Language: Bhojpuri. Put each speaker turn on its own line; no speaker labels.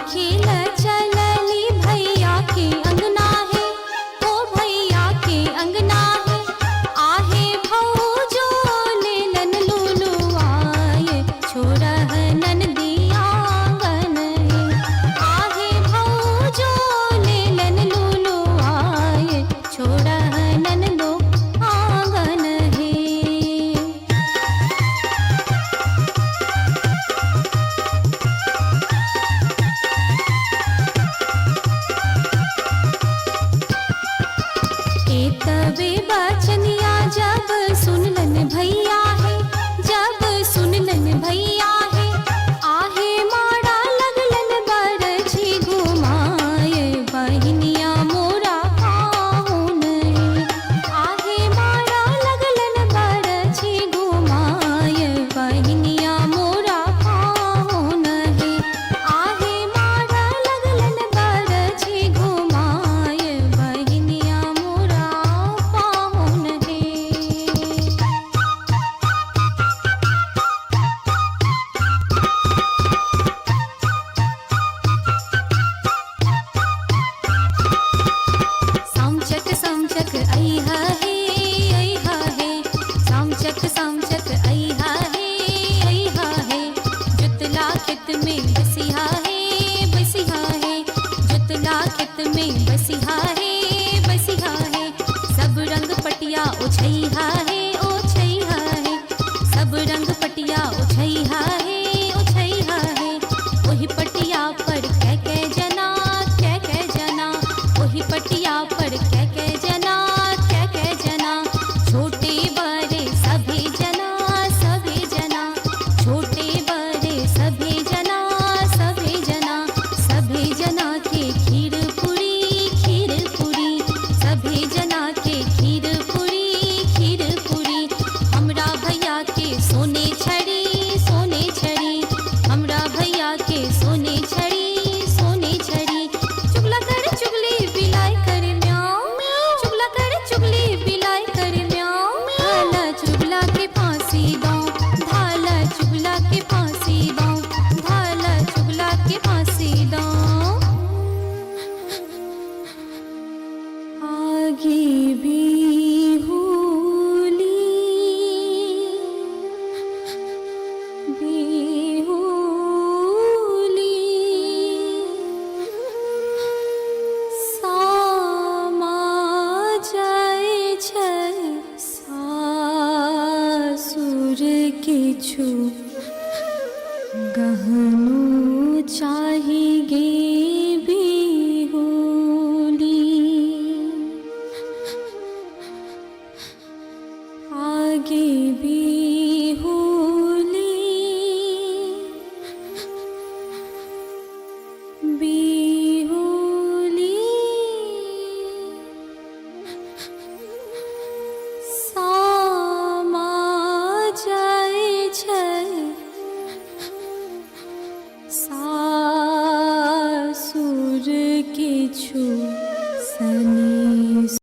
खेल चलली भैया के अंगना है, ओ भैया के अंगना है। आहे भौजो लेलन लूलू आए, छोरहनन दिया आंगन है। आहे भौजो लेलन लूलू आए, छोरहनन दो आंगन है। तवे बचनिया जब सुनलन भैया है, जब सुनलन भैया है। आहे मारा लगलन बरछी घुमाए, बहिनिया मोरा पाहुन है। आहे मारा लगलन बरछी घुमाए, बहिनिया मोरा पाहुन है। आहे मारा लगलन बरछी घुमाए, बहिनिया मोरा पाहुन है। समचक समचक अइहा है, अइहा है। समचक समचक अइहा है, अइहा है। जुतला खेत में बसिहा है, बसिहा है। जुतला खेत में बसिहा है, बसिहा है। सब रंग पटिया ओछैहा है, ओछैहा है। सब रंग पटिया ओछैहा है, ओछैहा है। ओही पटिया पर कै जना, कै जना। ओही पटिया पर कै जना, कै जना। छोटे बड़े सभी जना, सभी जना। छोटे बड़े सभी जना, सभी जना। सभी जना के खीर पूरी, खीर पूरी। सभी जना के खीर पूरी, खीर पूरी। हमरा भैया के सोने छड़ी, सोने छड़ी। हमरा भैया के सोने छड़ी, सोने छड़ी। चुगला कर चुगली बिलाई कर म्याऊं, चुगला कर चुगली बिलाई कर म्याऊं। धाला चुगला के फांसी दो, धाला चुगला के फांसी दो। धाला चुगला के फांसी दो। आगे भी होली, भी होली। सामा जाए छै सासुर किछु, गहनो चाही गे बिहुली। आगे भी होली, बिहुली। सामा जाए छै